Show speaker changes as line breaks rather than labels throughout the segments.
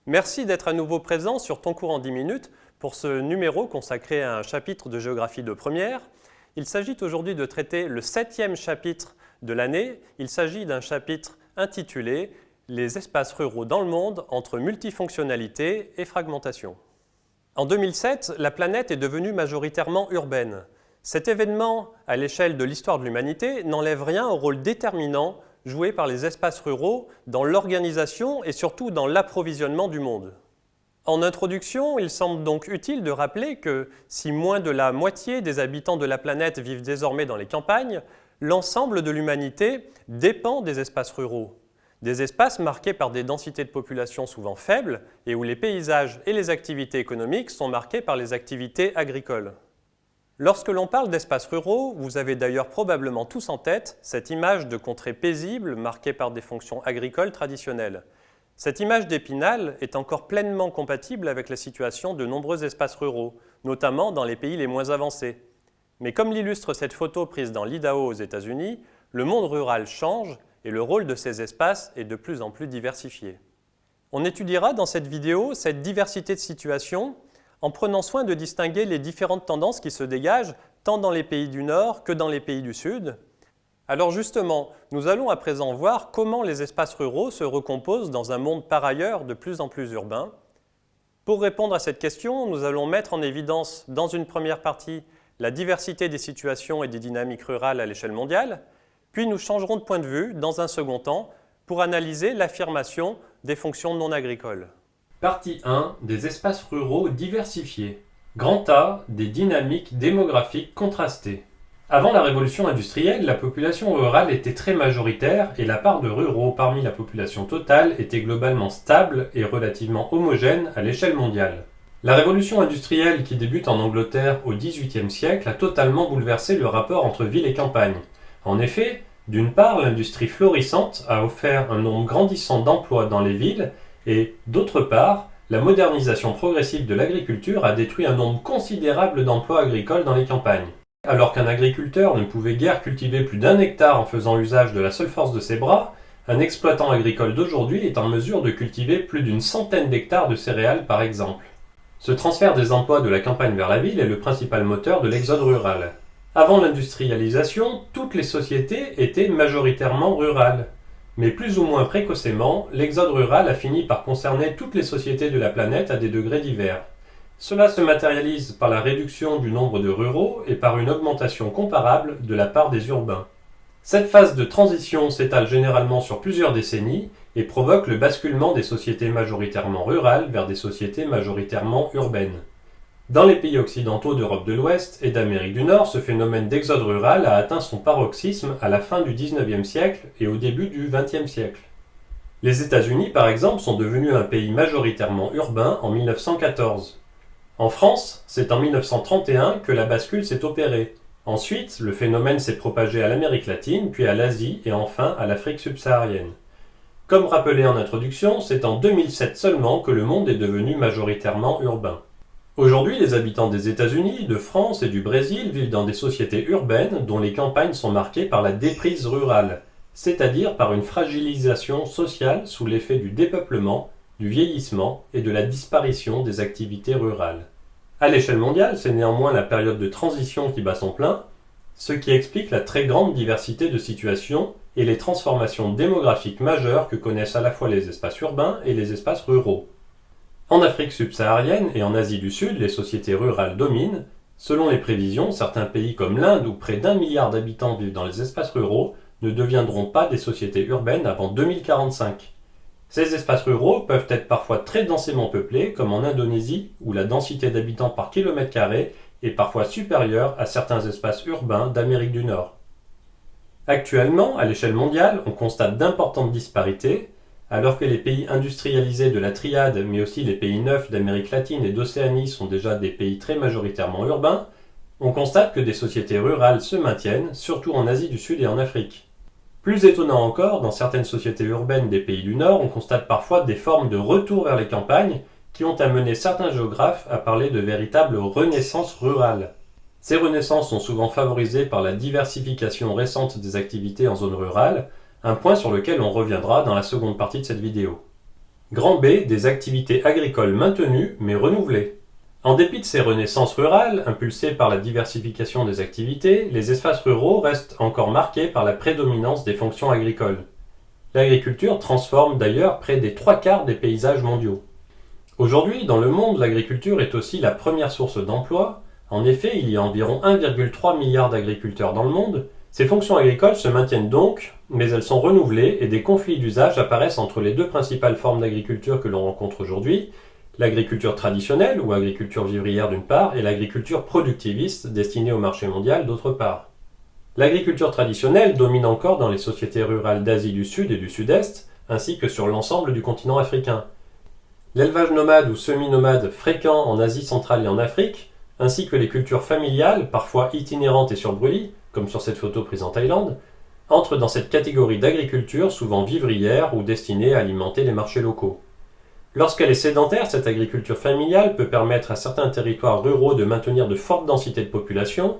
Merci d'être à nouveau présent sur Ton cours en 10 minutes pour ce numéro consacré à un chapitre de géographie de première. Il s'agit aujourd'hui de traiter le 7e chapitre de l'année. Il s'agit d'un chapitre intitulé « Les espaces ruraux dans le monde entre multifonctionnalité et fragmentation ». En 2007, la planète est devenue majoritairement urbaine. Cet événement, à l'échelle de l'histoire de l'humanité, n'enlève rien au rôle déterminant joué par les espaces ruraux dans l'organisation et surtout dans l'approvisionnement du monde. En introduction, il semble donc utile de rappeler que si moins de la moitié des habitants de la planète vivent désormais dans les campagnes, l'ensemble de l'humanité dépend des espaces ruraux. Des espaces marqués par des densités de population souvent faibles et où les paysages et les activités économiques sont marqués par les activités agricoles. Lorsque l'on parle d'espaces ruraux, vous avez d'ailleurs probablement tous en tête cette image de contrées paisibles marquées par des fonctions agricoles traditionnelles. Cette image d'Épinal est encore pleinement compatible avec la situation de nombreux espaces ruraux, notamment dans les pays les moins avancés. Mais comme l'illustre cette photo prise dans l'Idaho aux États-Unis, le monde rural change et le rôle de ces espaces est de plus en plus diversifié. On étudiera dans cette vidéo cette diversité de situations en prenant soin de distinguer les différentes tendances qui se dégagent tant dans les pays du Nord que dans les pays du Sud. Alors justement, nous allons à présent voir comment les espaces ruraux se recomposent dans un monde par ailleurs de plus en plus urbain. Pour répondre à cette question, nous allons mettre en évidence dans une première partie la diversité des situations et des dynamiques rurales à l'échelle mondiale, puis nous changerons de point de vue dans un second temps pour analyser l'affirmation des fonctions non agricoles.
Partie 1 des espaces ruraux diversifiés. Grand A, des dynamiques démographiques contrastées. Avant la révolution industrielle, la population rurale était très majoritaire et la part de ruraux parmi la population totale était globalement stable et relativement homogène à l'échelle mondiale. La révolution industrielle qui débute en Angleterre au XVIIIe siècle a totalement bouleversé le rapport entre ville et campagne. En effet, d'une part, l'industrie florissante a offert un nombre grandissant d'emplois dans les villes et, d'autre part, la modernisation progressive de l'agriculture a détruit un nombre considérable d'emplois agricoles dans les campagnes. Alors qu'un agriculteur ne pouvait guère cultiver plus d'1 hectare en faisant usage de la seule force de ses bras, un exploitant agricole d'aujourd'hui est en mesure de cultiver plus d'une centaine d'hectares de céréales par exemple. Ce transfert des emplois de la campagne vers la ville est le principal moteur de l'exode rural. Avant l'industrialisation, toutes les sociétés étaient majoritairement rurales. Mais plus ou moins précocement, l'exode rural a fini par concerner toutes les sociétés de la planète à des degrés divers. Cela se matérialise par la réduction du nombre de ruraux et par une augmentation comparable de la part des urbains. Cette phase de transition s'étale généralement sur plusieurs décennies et provoque le basculement des sociétés majoritairement rurales vers des sociétés majoritairement urbaines. Dans les pays occidentaux d'Europe de l'Ouest et d'Amérique du Nord, ce phénomène d'exode rural a atteint son paroxysme à la fin du XIXe siècle et au début du XXe siècle. Les États-Unis, par exemple, sont devenus un pays majoritairement urbain en 1914. En France, c'est en 1931 que la bascule s'est opérée. Ensuite, le phénomène s'est propagé à l'Amérique latine, puis à l'Asie et enfin à l'Afrique subsaharienne. Comme rappelé en introduction, c'est en 2007 seulement que le monde est devenu majoritairement urbain. Aujourd'hui, les habitants des États-Unis, de France et du Brésil vivent dans des sociétés urbaines dont les campagnes sont marquées par la déprise rurale, c'est-à-dire par une fragilisation sociale sous l'effet du dépeuplement, du vieillissement et de la disparition des activités rurales. À l'échelle mondiale, c'est néanmoins la période de transition qui bat son plein, ce qui explique la très grande diversité de situations et les transformations démographiques majeures que connaissent à la fois les espaces urbains et les espaces ruraux. En Afrique subsaharienne et en Asie du Sud, les sociétés rurales dominent. Selon les prévisions, certains pays comme l'Inde, où près d'1 milliard d'habitants vivent dans les espaces ruraux, ne deviendront pas des sociétés urbaines avant 2045. Ces espaces ruraux peuvent être parfois très densément peuplés, comme en Indonésie, où la densité d'habitants par kilomètre carré est parfois supérieure à certains espaces urbains d'Amérique du Nord. Actuellement, à l'échelle mondiale, on constate d'importantes disparités. Alors que les pays industrialisés de la triade, mais aussi les pays neufs d'Amérique latine et d'Océanie sont déjà des pays très majoritairement urbains, on constate que des sociétés rurales se maintiennent, surtout en Asie du Sud et en Afrique. Plus étonnant encore, dans certaines sociétés urbaines des pays du Nord, on constate parfois des formes de retour vers les campagnes qui ont amené certains géographes à parler de véritables renaissances rurales. Ces renaissances sont souvent favorisées par la diversification récente des activités en zone rurale, un point sur lequel on reviendra dans la seconde partie de cette vidéo. Grand B, des activités agricoles maintenues mais renouvelées. En dépit de ces renaissances rurales, impulsées par la diversification des activités, les espaces ruraux restent encore marqués par la prédominance des fonctions agricoles. L'agriculture transforme d'ailleurs près des 3/4 des paysages mondiaux. Aujourd'hui, dans le monde, l'agriculture est aussi la première source d'emploi. En effet, il y a environ 1,3 milliard d'agriculteurs dans le monde. Ces fonctions agricoles se maintiennent donc, mais elles sont renouvelées et des conflits d'usage apparaissent entre les deux principales formes d'agriculture que l'on rencontre aujourd'hui, l'agriculture traditionnelle ou agriculture vivrière d'une part et l'agriculture productiviste destinée au marché mondial d'autre part. L'agriculture traditionnelle domine encore dans les sociétés rurales d'Asie du Sud et du Sud-Est, ainsi que sur l'ensemble du continent africain. L'élevage nomade ou semi-nomade fréquent en Asie centrale et en Afrique, ainsi que les cultures familiales, parfois itinérantes et sur brûlis, comme sur cette photo prise en Thaïlande, entrent dans cette catégorie d'agriculture souvent vivrière ou destinée à alimenter les marchés locaux. Lorsqu'elle est sédentaire, cette agriculture familiale peut permettre à certains territoires ruraux de maintenir de fortes densités de population.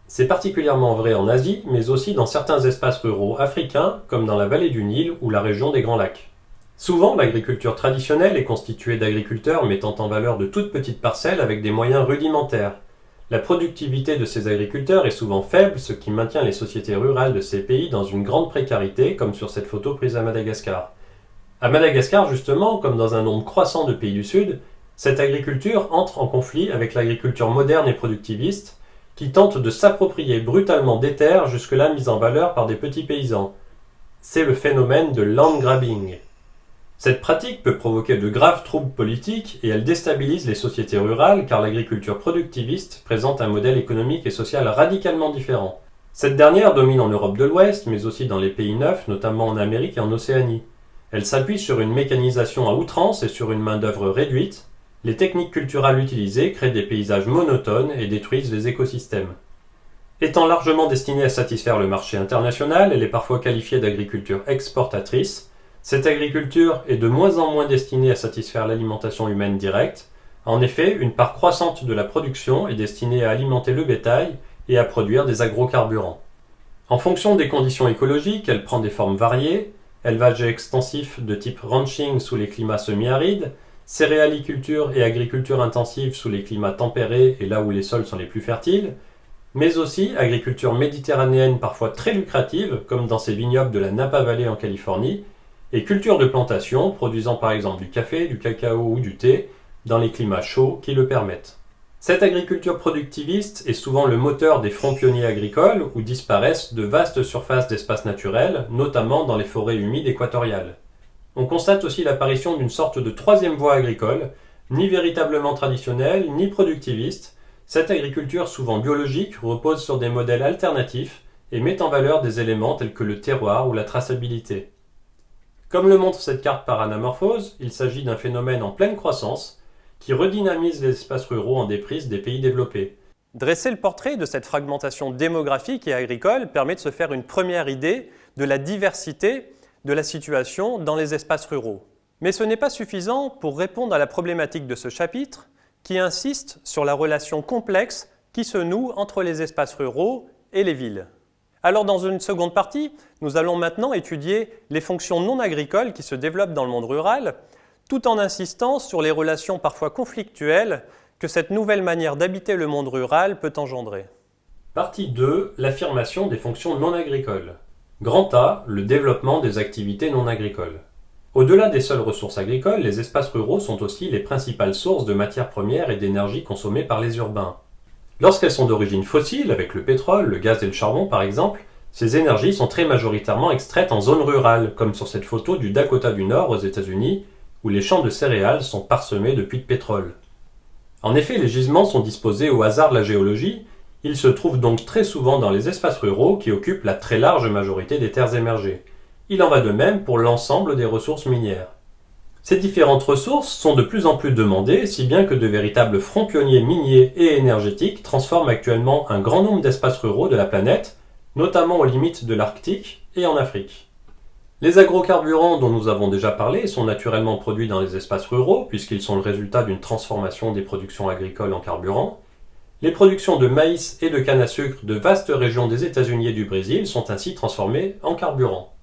C'est particulièrement vrai en Asie, mais aussi dans certains espaces ruraux africains, comme dans la vallée du Nil ou la région des Grands Lacs. Souvent, l'agriculture traditionnelle est constituée d'agriculteurs mettant en valeur de toutes petites parcelles avec des moyens rudimentaires. La productivité de ces agriculteurs est souvent faible, ce qui maintient les sociétés rurales de ces pays dans une grande précarité, comme sur cette photo prise à Madagascar. À Madagascar, justement, comme dans un nombre croissant de pays du Sud, cette agriculture entre en conflit avec l'agriculture moderne et productiviste, qui tente de s'approprier brutalement des terres jusque-là mises en valeur par des petits paysans. C'est le phénomène de land grabbing. Cette pratique peut provoquer de graves troubles politiques et elle déstabilise les sociétés rurales car l'agriculture productiviste présente un modèle économique et social radicalement différent. Cette dernière domine en Europe de l'Ouest, mais aussi dans les pays neufs, notamment en Amérique et en Océanie. Elle s'appuie sur une mécanisation à outrance et sur une main-d'œuvre réduite. Les techniques culturales utilisées créent des paysages monotones et détruisent les écosystèmes. Étant largement destinée à satisfaire le marché international, elle est parfois qualifiée d'agriculture exportatrice. Cette agriculture est de moins en moins destinée à satisfaire l'alimentation humaine directe. En effet, une part croissante de la production est destinée à alimenter le bétail et à produire des agrocarburants. En fonction des conditions écologiques, elle prend des formes variées. Élevage extensif de type ranching sous les climats semi-arides, céréaliculture et agriculture intensive sous les climats tempérés et là où les sols sont les plus fertiles, mais aussi agriculture méditerranéenne parfois très lucrative, comme dans ces vignobles de la Napa Valley en Californie, et culture de plantation produisant par exemple du café, du cacao ou du thé dans les climats chauds qui le permettent. Cette agriculture productiviste est souvent le moteur des fronts pionniers agricoles où disparaissent de vastes surfaces d'espaces naturels, notamment dans les forêts humides équatoriales. On constate aussi l'apparition d'une sorte de troisième voie agricole, ni véritablement traditionnelle, ni productiviste. Cette agriculture souvent biologique repose sur des modèles alternatifs et met en valeur des éléments tels que le terroir ou la traçabilité. Comme le montre cette carte par anamorphose, il s'agit d'un phénomène en pleine croissance qui redynamise les espaces ruraux en déprise des pays développés.
Dresser le portrait de cette fragmentation démographique et agricole permet de se faire une première idée de la diversité de la situation dans les espaces ruraux. Mais ce n'est pas suffisant pour répondre à la problématique de ce chapitre qui insiste sur la relation complexe qui se noue entre les espaces ruraux et les villes. Alors dans une seconde partie, nous allons maintenant étudier les fonctions non agricoles qui se développent dans le monde rural, tout en insistant sur les relations parfois conflictuelles que cette nouvelle manière d'habiter le monde rural peut engendrer.
Partie 2. L'affirmation des fonctions non agricoles. Grand A. Le développement des activités non agricoles. Au-delà des seules ressources agricoles, les espaces ruraux sont aussi les principales sources de matières premières et d'énergie consommées par les urbains. Lorsqu'elles sont d'origine fossile, avec le pétrole, le gaz et le charbon par exemple, ces énergies sont très majoritairement extraites en zone rurale, comme sur cette photo du Dakota du Nord aux États-Unis, où les champs de céréales sont parsemés de puits de pétrole. En effet, les gisements sont disposés au hasard de la géologie, ils se trouvent donc très souvent dans les espaces ruraux qui occupent la très large majorité des terres émergées. Il en va de même pour l'ensemble des ressources minières. Ces différentes ressources sont de plus en plus demandées, si bien que de véritables fronts pionniers miniers et énergétiques transforment actuellement un grand nombre d'espaces ruraux de la planète, notamment aux limites de l'Arctique et en Afrique. Les agrocarburants dont nous avons déjà parlé sont naturellement produits dans les espaces ruraux puisqu'ils sont le résultat d'une transformation des productions agricoles en carburant. Les productions de maïs et de canne à sucre de vastes régions des États-Unis et du Brésil sont ainsi transformées en carburant.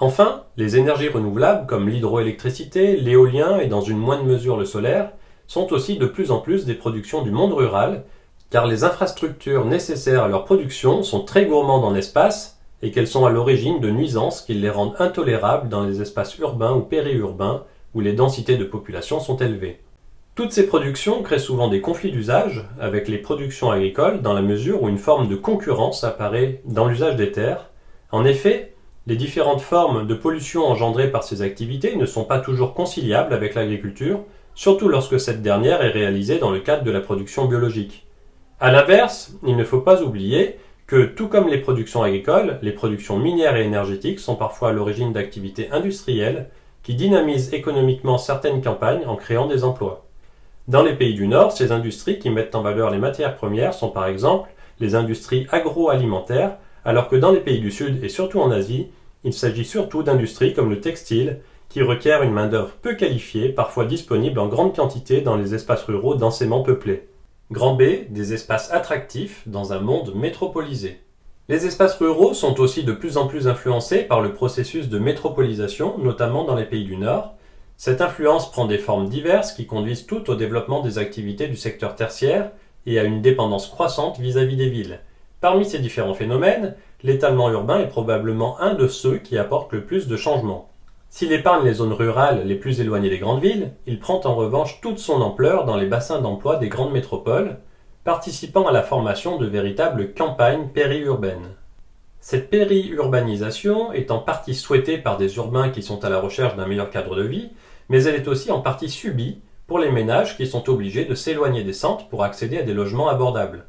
Enfin, les énergies renouvelables comme l'hydroélectricité, l'éolien et dans une moindre mesure le solaire sont aussi de plus en plus des productions du monde rural, car les infrastructures nécessaires à leur production sont très gourmandes en espace et qu'elles sont à l'origine de nuisances qui les rendent intolérables dans les espaces urbains ou périurbains où les densités de population sont élevées. Toutes ces productions créent souvent des conflits d'usage avec les productions agricoles dans la mesure où une forme de concurrence apparaît dans l'usage des terres. En effet, les différentes formes de pollution engendrées par ces activités ne sont pas toujours conciliables avec l'agriculture, surtout lorsque cette dernière est réalisée dans le cadre de la production biologique. A l'inverse, il ne faut pas oublier que, tout comme les productions agricoles, les productions minières et énergétiques sont parfois à l'origine d'activités industrielles qui dynamisent économiquement certaines campagnes en créant des emplois. Dans les pays du Nord, ces industries qui mettent en valeur les matières premières sont par exemple les industries agroalimentaires, alors que dans les pays du Sud et surtout en Asie, il s'agit surtout d'industries comme le textile, qui requièrent une main-d'œuvre peu qualifiée, parfois disponible en grande quantité dans les espaces ruraux densément peuplés. Grand B, des espaces attractifs dans un monde métropolisé. Les espaces ruraux sont aussi de plus en plus influencés par le processus de métropolisation, notamment dans les pays du Nord. Cette influence prend des formes diverses qui conduisent toutes au développement des activités du secteur tertiaire et à une dépendance croissante vis-à-vis des villes. Parmi ces différents phénomènes, l'étalement urbain est probablement un de ceux qui apportent le plus de changements. S'il épargne les zones rurales les plus éloignées des grandes villes, il prend en revanche toute son ampleur dans les bassins d'emploi des grandes métropoles, participant à la formation de véritables campagnes périurbaines. Cette périurbanisation est en partie souhaitée par des urbains qui sont à la recherche d'un meilleur cadre de vie, mais elle est aussi en partie subie pour les ménages qui sont obligés de s'éloigner des centres pour accéder à des logements abordables.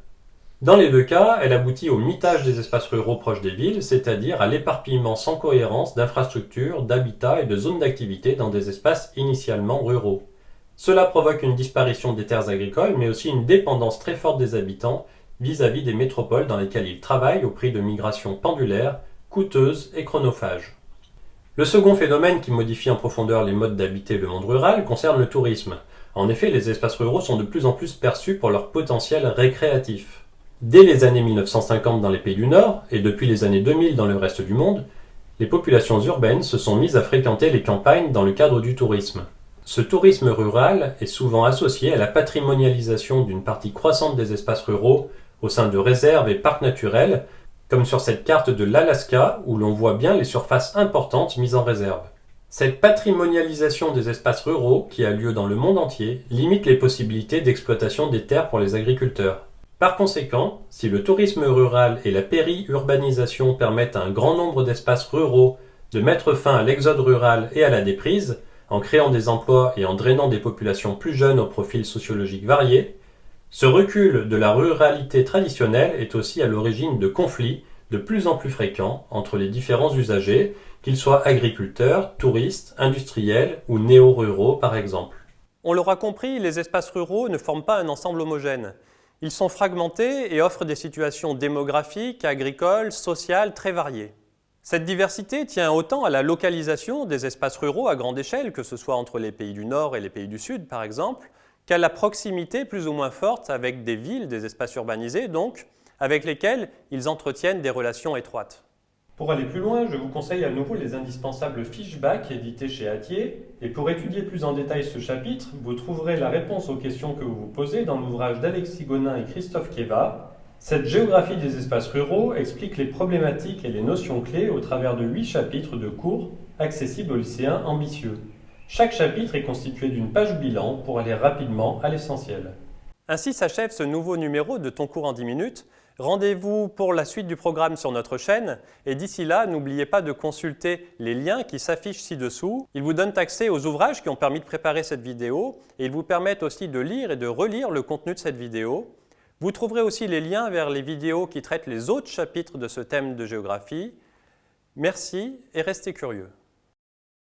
Dans les deux cas, elle aboutit au mitage des espaces ruraux proches des villes, c'est-à-dire à l'éparpillement sans cohérence d'infrastructures, d'habitats et de zones d'activité dans des espaces initialement ruraux. Cela provoque une disparition des terres agricoles, mais aussi une dépendance très forte des habitants vis-à-vis des métropoles dans lesquelles ils travaillent au prix de migrations pendulaires, coûteuses et chronophages. Le second phénomène qui modifie en profondeur les modes d'habiter le monde rural concerne le tourisme. En effet, les espaces ruraux sont de plus en plus perçus pour leur potentiel récréatif. Dès les années 1950 dans les pays du Nord et depuis les années 2000 dans le reste du monde, les populations urbaines se sont mises à fréquenter les campagnes dans le cadre du tourisme. Ce tourisme rural est souvent associé à la patrimonialisation d'une partie croissante des espaces ruraux au sein de réserves et parcs naturels, comme sur cette carte de l'Alaska où l'on voit bien les surfaces importantes mises en réserve. Cette patrimonialisation des espaces ruraux, qui a lieu dans le monde entier, limite les possibilités d'exploitation des terres pour les agriculteurs. Par conséquent, si le tourisme rural et la périurbanisation permettent à un grand nombre d'espaces ruraux de mettre fin à l'exode rural et à la déprise, en créant des emplois et en drainant des populations plus jeunes aux profils sociologiques variés, ce recul de la ruralité traditionnelle est aussi à l'origine de conflits de plus en plus fréquents entre les différents usagers, qu'ils soient agriculteurs, touristes, industriels ou néo-ruraux par exemple.
On l'aura compris, les espaces ruraux ne forment pas un ensemble homogène. Ils sont fragmentés et offrent des situations démographiques, agricoles, sociales très variées. Cette diversité tient autant à la localisation des espaces ruraux à grande échelle, que ce soit entre les pays du Nord et les pays du Sud par exemple, qu'à la proximité plus ou moins forte avec des villes, des espaces urbanisés donc, avec lesquels ils entretiennent des relations étroites. Pour aller plus loin, je vous conseille à nouveau les indispensables fiches bac éditées chez Hatier, et pour étudier plus en détail ce chapitre, vous trouverez la réponse aux questions que vous vous posez dans l'ouvrage d'Alexis Gonin et Christophe Keva. Cette géographie des espaces ruraux explique les problématiques et les notions clés au travers de 8 chapitres de cours accessibles aux lycéens ambitieux. Chaque chapitre est constitué d'une page bilan pour aller rapidement à l'essentiel. Ainsi s'achève ce nouveau numéro de Ton cours en 10 minutes. Rendez-vous pour la suite du programme sur notre chaîne et d'ici là, n'oubliez pas de consulter les liens qui s'affichent ci-dessous. Ils vous donnent accès aux ouvrages qui ont permis de préparer cette vidéo et ils vous permettent aussi de lire et de relire le contenu de cette vidéo. Vous trouverez aussi les liens vers les vidéos qui traitent les autres chapitres de ce thème de géographie. Merci et restez curieux.